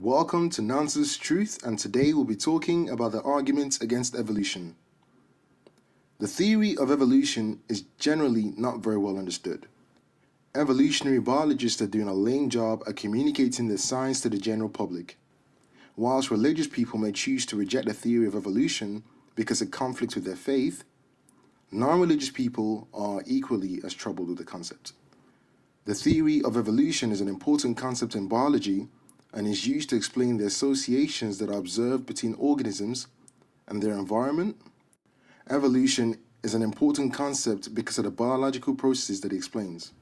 Welcome to Nonso's Truth, and today we'll be talking about the arguments against evolution. The theory of evolution is generally not very well understood. Evolutionary biologists are doing a lame job at communicating the science to the general public. Whilst religious people may choose to reject the theory of evolution because it conflicts with their faith, non-religious people are equally as troubled with the concept. The theory of evolution is an important concept in biology and is used to explain the associations that are observed between organisms and their environment. Evolution is an important concept because of the biological processes that it explains.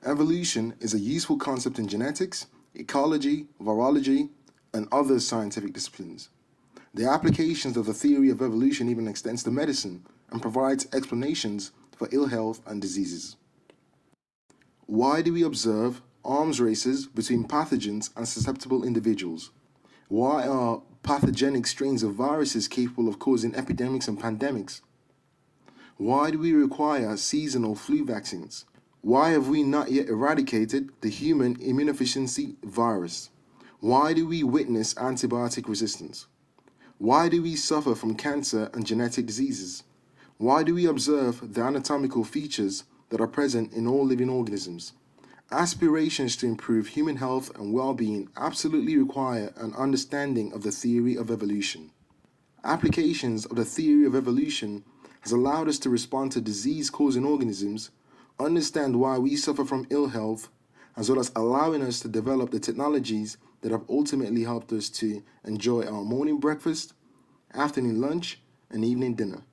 Evolution is a useful concept in genetics, ecology, virology, and other scientific disciplines. The applications of the theory of evolution even extends to medicine and provides explanations for ill health and diseases. Why do we observe arms races between pathogens and susceptible individuals? Why are pathogenic strains of viruses capable of causing epidemics and pandemics? Why do we require seasonal flu vaccines? Why have we not yet eradicated the human immunodeficiency virus? Why do we witness antibiotic resistance? Why do we suffer from cancer and genetic diseases? Why do we observe the anatomical features that are present in all living organisms? Aspirations to improve human health and well-being absolutely require an understanding of the theory of evolution. Applications of the theory of evolution has allowed us to respond to disease-causing organisms, understand why we suffer from ill health, as well as allowing us to develop the technologies that have ultimately helped us to enjoy our morning breakfast, afternoon lunch, and evening dinner.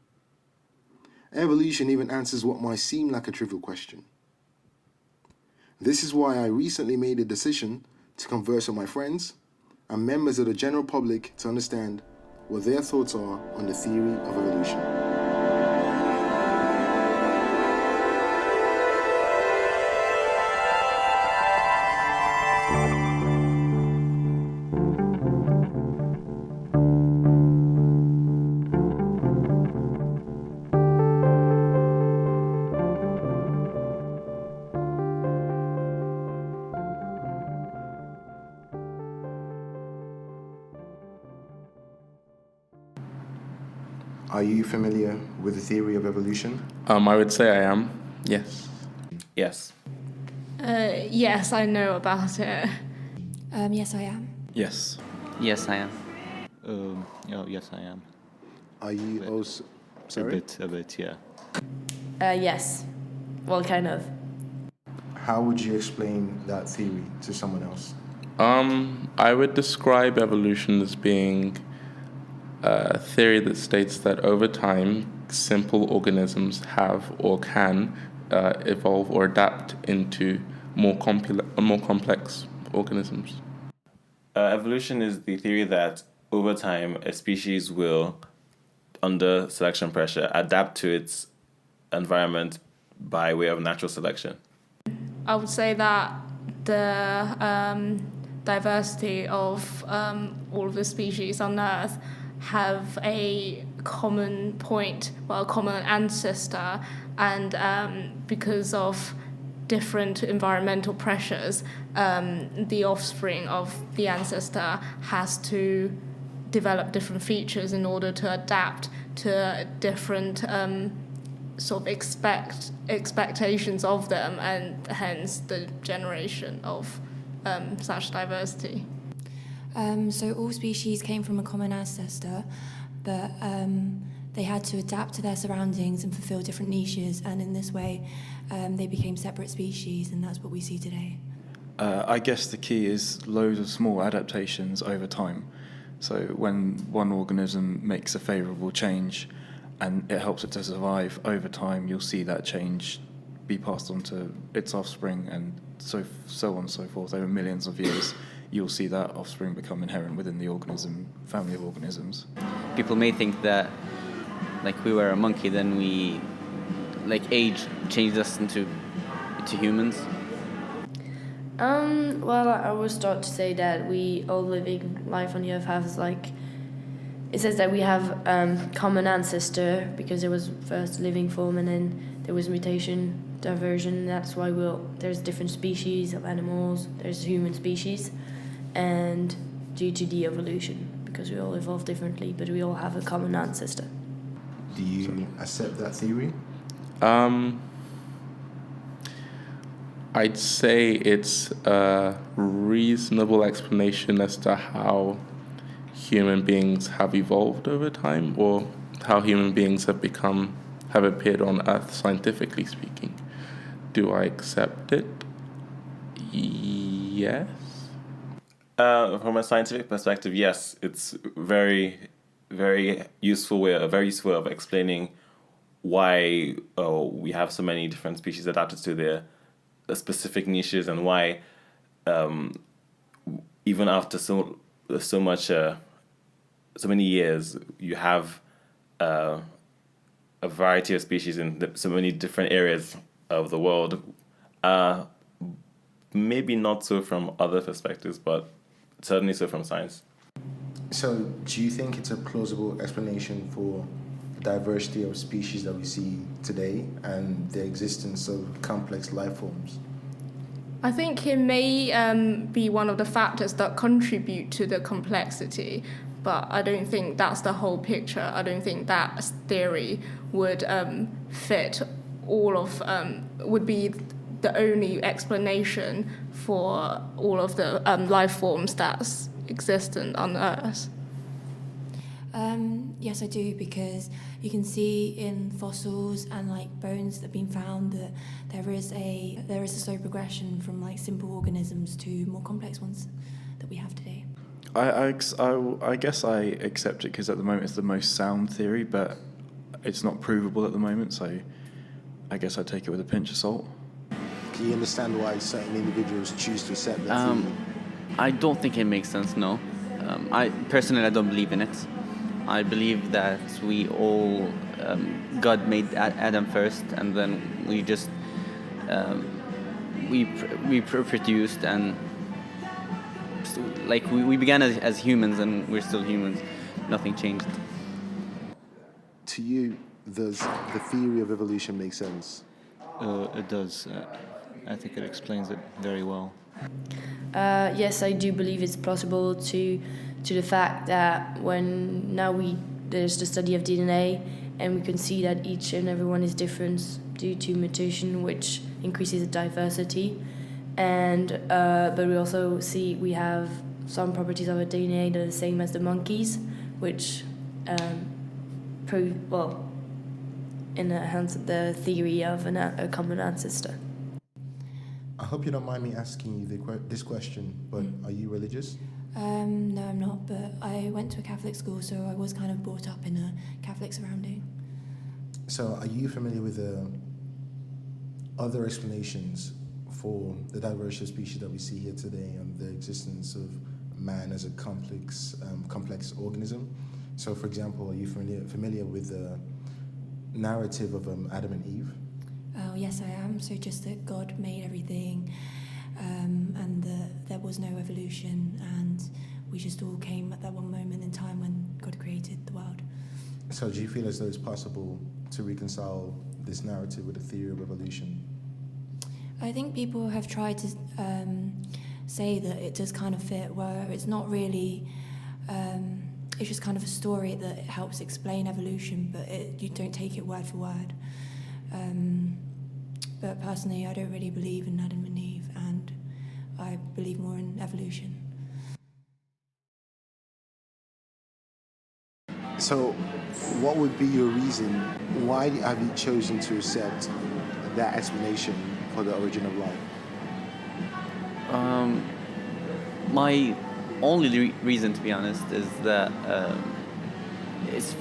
Evolution even answers what might seem like a trivial question. This is why I recently made a decision to converse with my friends and members of the general public to understand what their thoughts are on the theory of evolution. Are you familiar with the theory of evolution? I would say I am. Yes. Yes. Yes, I know about it. Yes, I am. Yes. Yes, I am. Yes, I am. Are you also... Sorry? A bit, yeah. Yes. Well, kind of. How would you explain that theory to someone else? I would describe evolution as being a theory that states that over time, simple organisms have or can evolve or adapt into more complex organisms. Evolution is the theory that over time a species will, under selection pressure, adapt to its environment by way of natural selection. I would say that the diversity of all of the species on Earth have a common point, well, a common ancestor, and because of different environmental pressures, the offspring of the ancestor has to develop different features in order to adapt to different sort of expectations of them, and hence the generation of such diversity. So all species came from a common ancestor, but they had to adapt to their surroundings and fulfill different niches, and in this way they became separate species, and that's what we see today. I guess the key is loads of small adaptations over time. So when one organism makes a favourable change and it helps it to survive, over time you'll see that change be passed on to its offspring, and so on and so forth. Over millions of years you'll see that offspring become inherent within the organism, family of organisms. People may think that, like, we were a monkey, then we, like, age changed us into humans. Well, I would start to say that we all living life on the earth has, like, it says that we have common ancestor because there was first living form and then there was mutation, diversion. That's why there's different species of animals. There's human species, and due to the evolution, because we all evolve differently, but we all have a common ancestor. Do you accept that theory? I'd say it's a reasonable explanation as to how human beings have evolved over time, or how human beings have appeared on Earth, scientifically speaking. Do I accept it? Yes. From a scientific perspective, yes, it's very, very useful way, a very useful way of explaining why we have so many different species adapted to their specific niches, and why even after so many years, you have a variety of species in so many different areas of the world. Maybe not so from other perspectives, but certainly so from science. So, do you think it's a plausible explanation for the diversity of species that we see today and the existence of complex life forms? I think it may be one of the factors that contribute to the complexity, but I don't think that's the whole picture. I don't think that theory would fit all of, would be the only explanation for all of the life forms that's existent on Earth. Yes, I do, because you can see in fossils and like bones that have been found that there is a slow progression from like simple organisms to more complex ones that we have today. I guess I accept it because at the moment it's the most sound theory, but it's not provable at the moment, so I guess I take it with a pinch of salt. Do you understand why certain individuals choose to accept that theory? I don't think it makes sense, no. I don't believe in it. I believe that we all, God made Adam first, and then we just, we produced, and like we began as humans, and we're still humans. Nothing changed. To you, does the theory of evolution make sense? It does. I think it explains it very well. Yes, I do believe it's plausible to the fact that there's the study of DNA, and we can see that each and every one is different due to mutation, which increases the diversity. And but we also see we have some properties of our DNA that are the same as the monkeys, which prove enhance the theory of a common ancestor. I hope you don't mind me asking you this question, but are you religious? No, I'm not, but I went to a Catholic school, so I was kind of brought up in a Catholic surrounding. So, are you familiar with other explanations for the diversity of species that we see here today and the existence of man as a complex organism? So, for example, are you familiar with the narrative of Adam and Eve? Oh, yes, I am. So just that God made everything, and that there was no evolution, and we just all came at that one moment in time when God created the world. So do you feel as though it's possible to reconcile this narrative with the theory of evolution? I think people have tried to say that it does kind of fit, where it's not really, it's just kind of a story that helps explain evolution, but you don't take it word for word. But personally, I don't really believe in Adam and Eve, and I believe more in evolution. So what would be your reason? Why have you chosen to accept that explanation for the origin of life? My only reason, to be honest, is that it's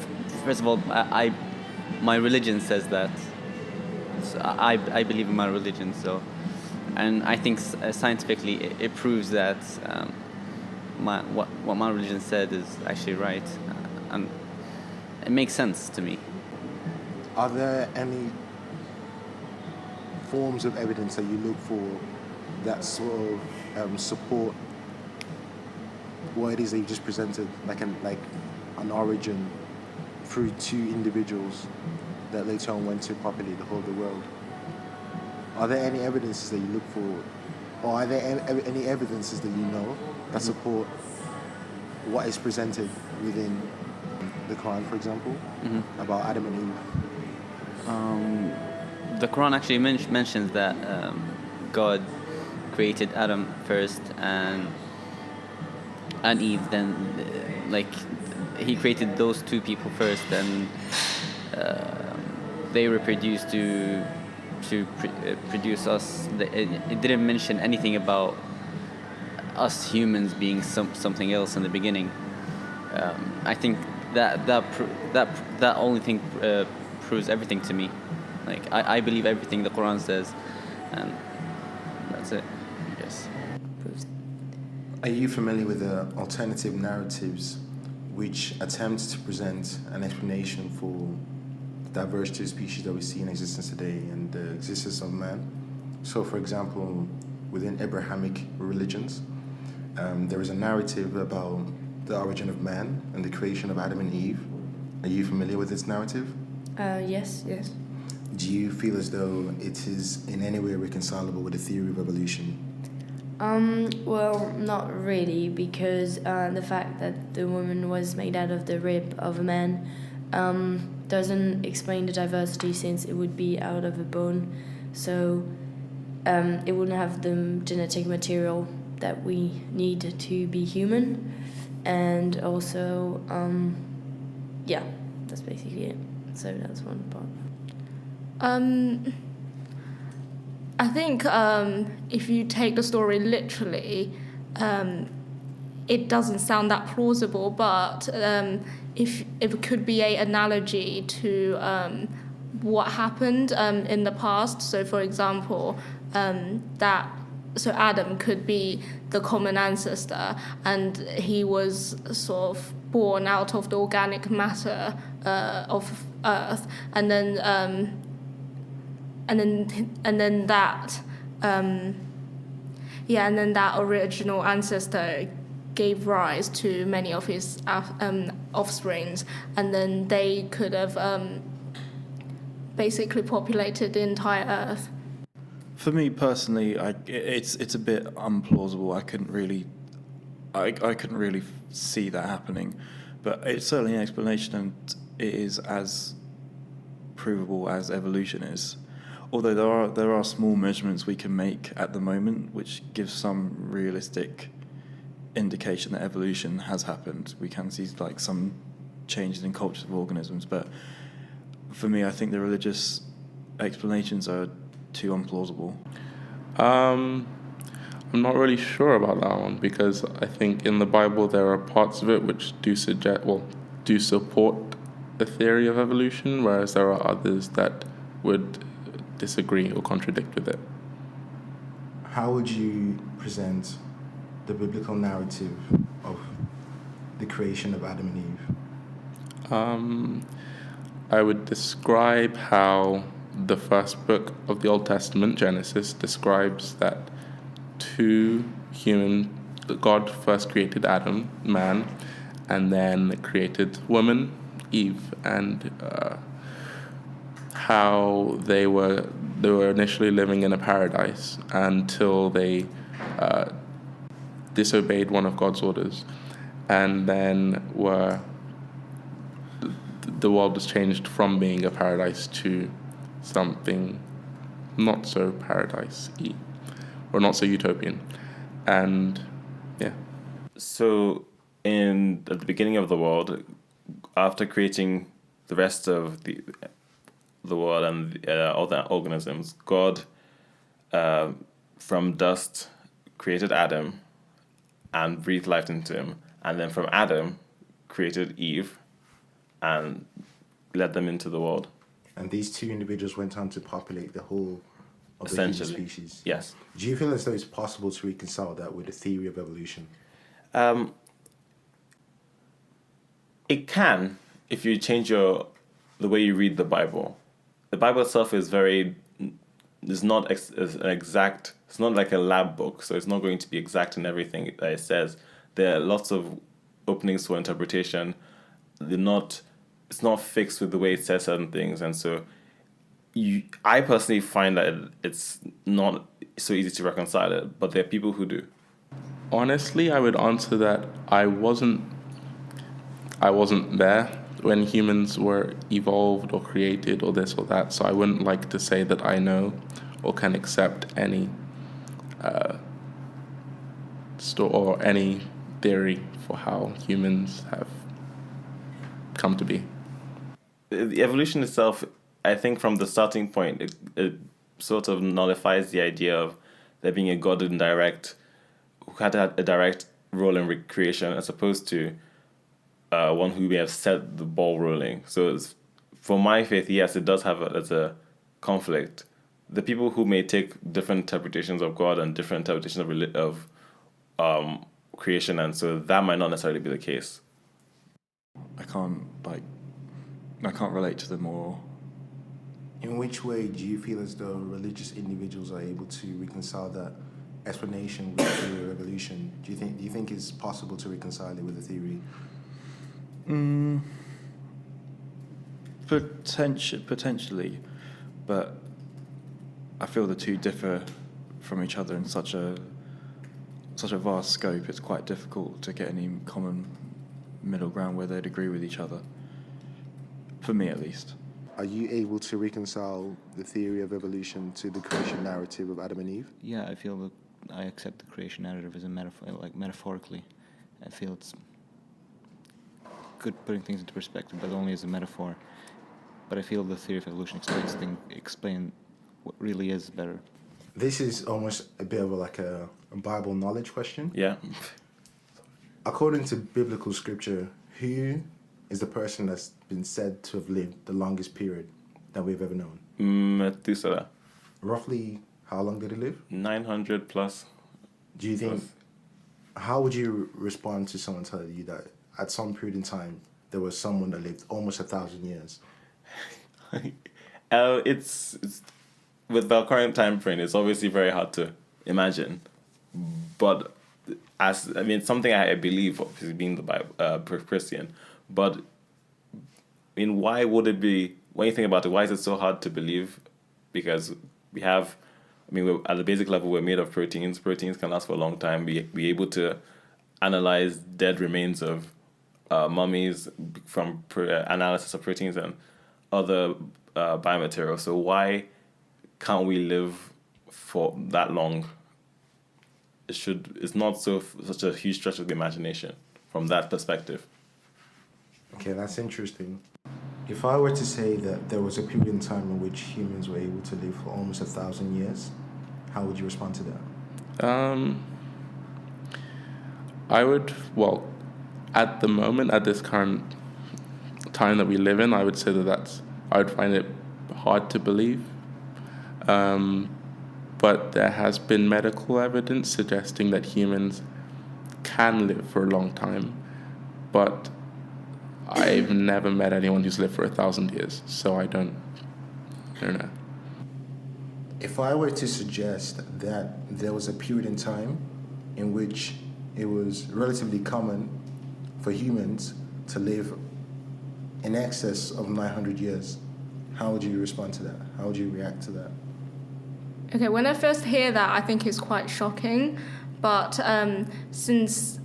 first of all, my religion says that. So I believe in my religion, so, and I think scientifically it proves that what my religion said is actually right, and it makes sense to me. Are there any forms of evidence that you look for that sort of support what it is that you just presented, like an origin through two individuals that later on went to populate the whole of the world? Are there any evidences that you look for, or are there any evidences that you know that support what is presented within the Quran, for example, about Adam and Eve? The Quran actually mentions that God created Adam first and Eve. Then, like, he created those two people first, and they reproduced to produce us. It didn't mention anything about us humans being something else in the beginning. I think that only thing proves everything to me. Like, I believe everything the Quran says, and that's it, I guess. Proves. Are you familiar with the alternative narratives which attempt to present an explanation for the diversity of species that we see in existence today and the existence of man? So, for example, within Abrahamic religions, there is a narrative about the origin of man and the creation of Adam and Eve. Are you familiar with this narrative? Yes. Do you feel as though it is in any way reconcilable with the theory of evolution? Well, not really, because the fact that the woman was made out of the rib of a man doesn't explain the diversity, since it would be out of a bone, so it wouldn't have the genetic material that we need to be human, and also, yeah, that's basically it. So that's one part. I think if you take the story literally, it doesn't sound that plausible, but if it could be an analogy to what happened in the past. So, for example, so Adam could be the common ancestor, and he was sort of born out of the organic matter of Earth, and then that original ancestor gave rise to many of his offsprings, and then they could have basically populated the entire Earth. For me personally, it's a bit unplausible. I couldn't really see that happening, but it's certainly an explanation, and it is as provable as evolution is. Although there are small measurements we can make at the moment which gives some realistic indication that evolution has happened. We can see like some changes in cultures of organisms, but for me, I think the religious explanations are too unplausible. I'm not really sure about that one, because I think in the Bible there are parts of it which do support the theory of evolution, whereas there are others that would disagree or contradict with it. How would you present the biblical narrative of the creation of Adam and Eve? I would describe how the first book of the Old Testament, Genesis, describes that God first created Adam, man, and then created woman, Eve, and how they were initially living in a paradise until they disobeyed one of God's orders, and then the world was changed from being a paradise to something not so paradise-y, or not so utopian, and yeah. So, at the beginning of the world, after creating the rest of the world and all the organisms, God, from dust, created Adam and breathed life into him, and then from Adam created Eve and led them into the world. And these two individuals went on to populate the whole of the human Essentially, species. yes. Do you feel as though it's possible to reconcile that with the theory of evolution? It can, if you change the way you read the Bible. The Bible itself is not exact. It's not like a lab book, so it's not going to be exact in everything that it says. There are lots of openings for interpretation. It's not fixed with the way it says certain things, and so I personally find that it's not so easy to reconcile it, but there are people who do. Honestly, I would answer that I wasn't there when humans were evolved or created or this or that, so I wouldn't like to say that I know or can accept any or any theory for how humans have come to be. The evolution itself, I think from the starting point, it sort of nullifies the idea of there being a God who had a direct role in recreation as opposed to one who may have set the ball rolling. So for my faith, yes, it does have as a conflict. The people who may take different interpretations of God and different interpretations of creation, and so that might not necessarily be the case. I can't relate to them or. In which way do you feel as though religious individuals are able to reconcile that explanation with the theory of evolution? Do you think it's possible to reconcile it with the theory? Potentially, but I feel the two differ from each other in such a vast scope. It's quite difficult to get any common middle ground where they'd agree with each other. For me, at least. Are you able to reconcile the theory of evolution to the creation narrative of Adam and Eve? Yeah, I feel that I accept the creation narrative as a metaphor, like metaphorically. I feel it's good putting things into perspective, but only as a metaphor. But I feel the theory of evolution explain what really is better. This is almost a bit of a Bible knowledge question. Yeah. According to biblical scripture, who is the person that's been said to have lived the longest period that we've ever known? Methuselah. Roughly, how long did he live? 900 plus. Do you think, how would you respond to someone telling you that at some period in time, there was someone that lived almost 1,000 years? It's with the current time frame, it's obviously very hard to imagine. But something I believe, obviously being the Bible, Christian, but why would it be, when you think about it, why is it so hard to believe? Because we're, at the basic level, we're made of proteins. Proteins can last for a long time. We're able to analyze dead remains of mummies from analysis of proteins and other biomaterials. So why can't we live for that long? It's not such a huge stretch of the imagination from that perspective. Okay, that's interesting. If I were to say that there was a period in time in which humans were able to live for almost 1,000 years, how would you respond to that? I would, at the moment, at this current time that we live in, I would say I would find it hard to believe. But there has been medical evidence suggesting that humans can live for a long time. But I've never met anyone who's lived for 1,000 years, so I don't know. If I were to suggest that there was a period in time in which it was relatively common for humans to live in excess of 900 years, how would you respond to that? How would you react to that? Okay, when I first hear that, I think it's quite shocking. But since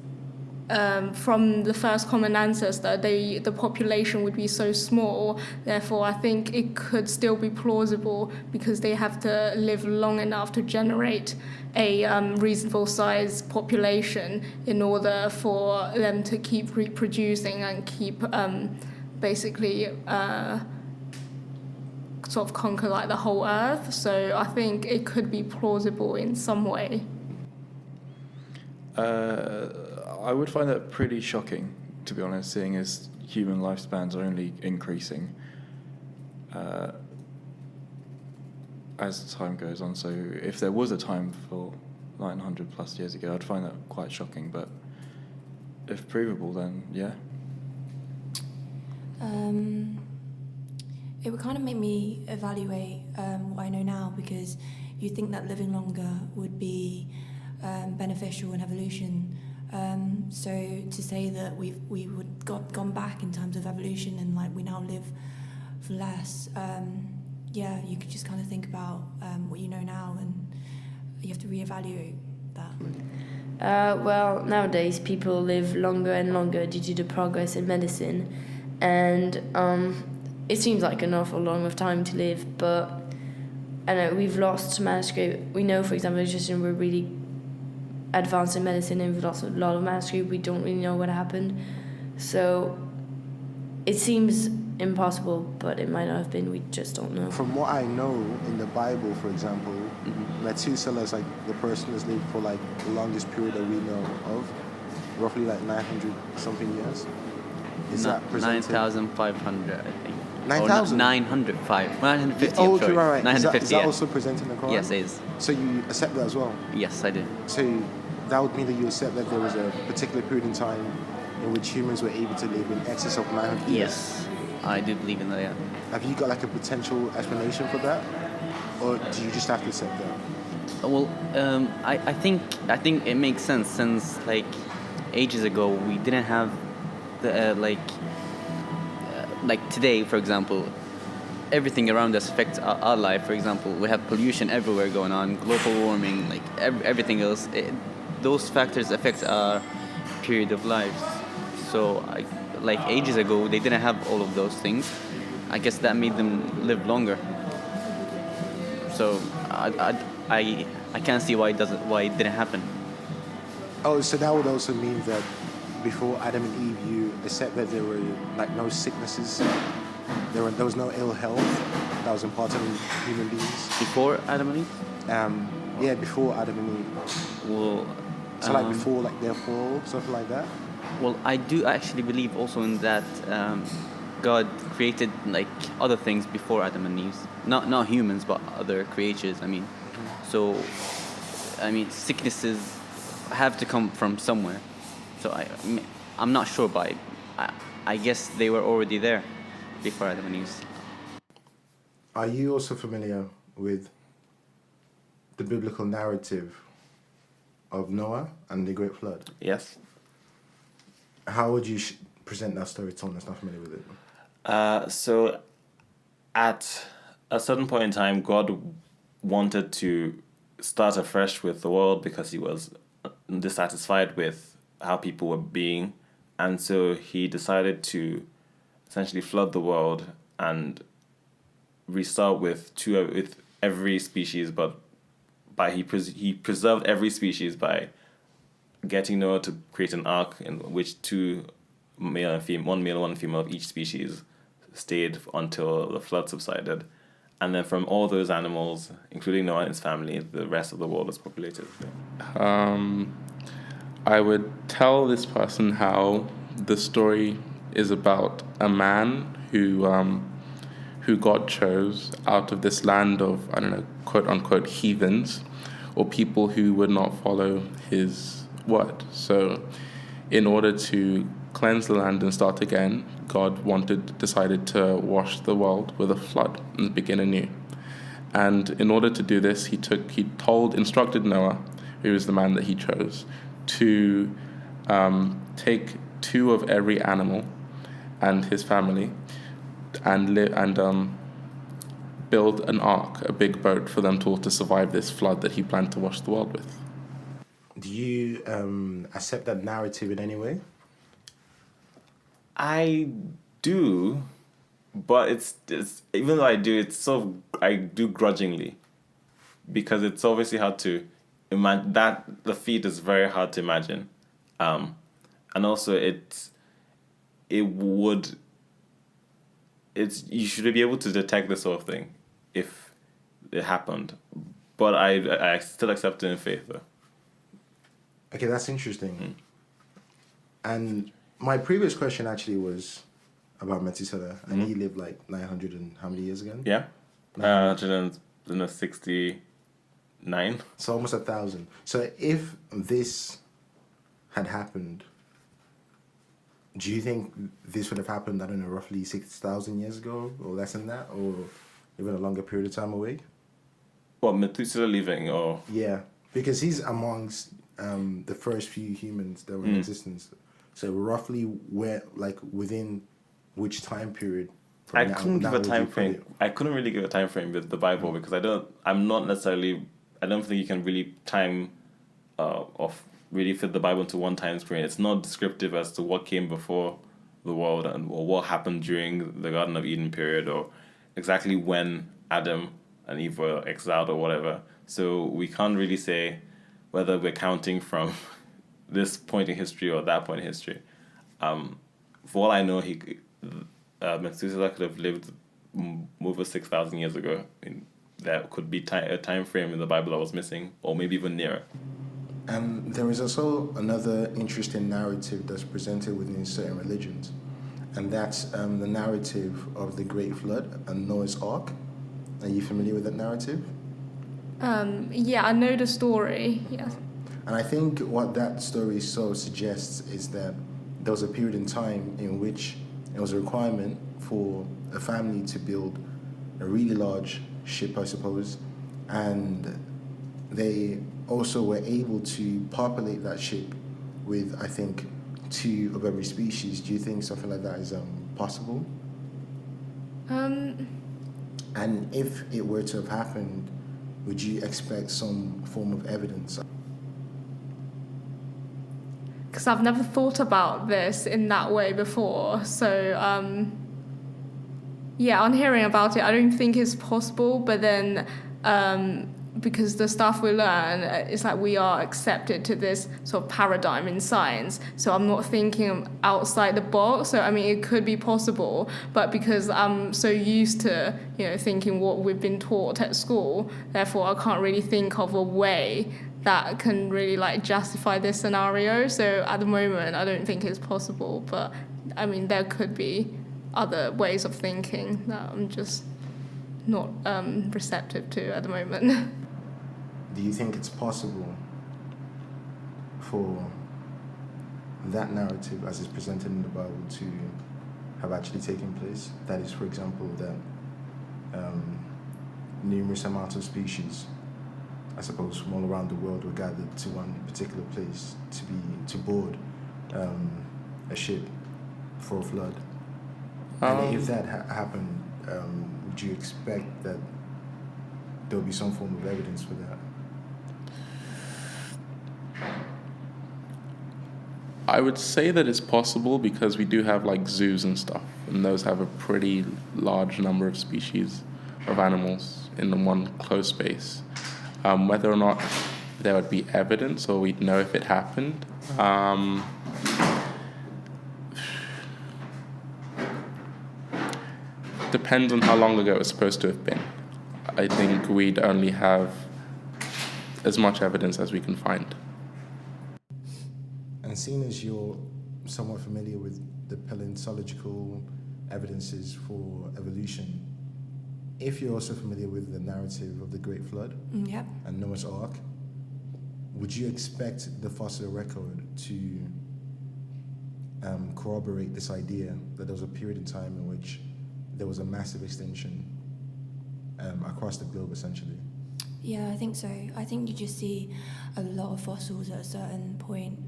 from the first common ancestor, the population would be so small, therefore I think it could still be plausible because they have to live long enough to generate a reasonable size population in order for them to keep reproducing and keep basically sort of conquer like the whole earth. So I think it could be plausible in some way. I would find that pretty shocking, to be honest, seeing as human lifespans are only increasing as time goes on. So if there was a time for 900 plus years ago, I'd find that quite shocking. But if provable, then yeah. It would kind of make me evaluate what I know now, because you'd think that living longer would be beneficial in evolution. So to say that we would gone back in terms of evolution and like we now live for less, you could just kind of think about what you know now, and you have to reevaluate that. Well, nowadays people live longer and longer due to the progress in medicine, and it seems like an awful long of time to live. But I know we've lost manuscript. We know, for example, just we're really advanced in medicine, and we've lost a lot of manuscript. We don't really know what happened, so it seems impossible, but it might not have been. We just don't know. From what I know, in the Bible, for example, Methuselah is like the person that's lived for like the longest period that we know of, roughly like 900 something years. Is that presented? 9,500, I think. 9,000? 905. 950. Oh, I'm okay, sorry. right. 950. Is that yeah. also presented in the Quran? Yes, it is. So you accept that as well? Yes, I do. So that would mean that you accept that there was a particular period in time in which humans were able to live in excess of 900 years? Yes, I do believe in that. Yeah. Have you got like a potential explanation for that? Or do you just have to accept that? Well, I think it makes sense since like ages ago we didn't have the like today, for example, everything around us affects our life. For example, we have pollution everywhere going on, global warming, like everything else. Those factors affect our period of lives. So, like ages ago, they didn't have all of those things. I guess that made them live longer. So, I can't see why it didn't happen. Oh, so that would also mean that before Adam and Eve, you accept that there were like no sicknesses, there was no ill health that was imparted on human beings. Before Adam and Eve? Yeah, before Adam and Eve. Well, So like before like their fall, something like that. well, I do actually believe also in that God created like other things before Adam and Eve, not humans but other creatures. I mean, so I mean sicknesses have to come from somewhere. So I'm not sure, but I guess they were already there before Adam and Eve. Are you also familiar with the biblical narrative of Noah and the Great Flood? Yes. How would you present that story to someone that's not familiar with it? So at a certain point in time, God wanted to start afresh with the world because he was dissatisfied with how people were being. And so he decided to essentially flood the world and restart with every species, but he preserved every species by getting Noah to create an ark in which one male and one female of each species stayed until the flood subsided. And then from all those animals, including Noah and his family, the rest of the world was populated. I would tell this person how the story is about a man who God chose out of this land of, I don't know, quote unquote heathens, or people who would not follow his word. So in order to cleanse the land and start again, God decided to wash the world with a flood and begin anew. And in order to do this, he instructed Noah, who was the man that he chose, to take 2 of every animal and his family and build an ark, a big boat for them to survive this flood that he planned to wash the world with. Do you accept that narrative in any way? I do, but it's even though I do, I do grudgingly, because it's obviously hard to imagine. That the feat is very hard to imagine, and also you should be able to detect this sort of thing if it happened, but I still accept it in faith though. Okay, that's interesting. And my previous question actually was about Methuselah, and he lived like 900 and how many years again? Yeah, 969. So almost 1,000. So if this had happened, do you think this would have happened, I don't know, roughly 6,000 years ago, or less than that, or even a longer period of time away? What, Methuselah leaving, or? Yeah, because he's amongst the first few humans that were in existence. So roughly within which time period? I couldn't give a time frame. I couldn't really give a time frame with the Bible because I don't think you can really time off really fit the Bible into one time frame. It's not descriptive as to what came before the world or what happened during the Garden of Eden period or exactly when Adam and Eve were exiled or whatever. So we can't really say whether we're counting from this point in history or that point in history. For all I know, Methuselah could have lived over 6,000 years ago. There could be a time frame in the Bible that was missing, or maybe even nearer. And there is also another interesting narrative that's presented within certain religions, and that's the narrative of the Great Flood and Noah's Ark. Are you familiar with that narrative? Yeah, I know the story, yes. And I think what that story suggests is that there was a period in time in which it was a requirement for a family to build a really large ship, I suppose, and they also were able to populate that ship with, I think, 2 of every species. Do you think something like that is possible? And if it were to have happened, would you expect some form of evidence? Because I've never thought about this in that way before. So, yeah, on hearing about it, I don't think it's possible. But then, because the stuff we learn, it's like we are accepted to this sort of paradigm in science. So I'm not thinking outside the box. So, I mean, it could be possible. But because I'm so used to, thinking what we've been taught at school, therefore I can't really think of a way that can really justify this scenario. So at the moment, I don't think it's possible. But I mean, there could be other ways of thinking that I'm just not receptive to at the moment. Do you think it's possible for that narrative, as it's presented in the Bible, to have actually taken place? That is, for example, that numerous amounts of species, I suppose, from all around the world were gathered to one particular place to board a ship for a flood. And if that happened, would you expect that there will be some form of evidence for that? I would say that it's possible because we do have zoos and stuff, and those have a pretty large number of species of animals in one closed space. Whether or not there would be evidence or we'd know if it happened, depends on how long ago it was supposed to have been. I think we'd only have as much evidence as we can find. And seeing as you're somewhat familiar with the paleontological evidences for evolution, if you're also familiar with the narrative of the Great Flood and Noah's Ark, would you expect the fossil record to corroborate this idea that there was a period in time in which there was a massive extinction across the globe, essentially? Yeah, I think so. I think you just see a lot of fossils at a certain point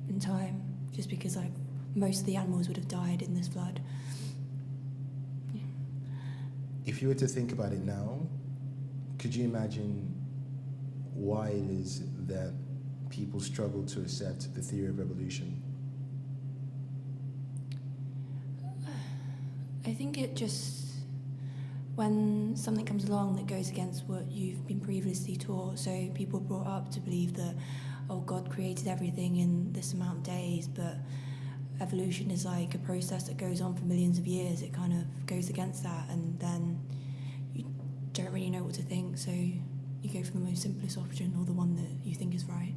in time, just because most of the animals would have died in this flood. Yeah. If you were to think about it now, could you imagine why it is that people struggle to accept the theory of evolution? I think it just, when something comes along that goes against what you've been previously taught, so people are brought up to believe that, God created everything in this amount of days, but evolution is a process that goes on for millions of years. It kind of goes against that, and then you don't really know what to think, so you go for the most simplest option or the one that you think is right.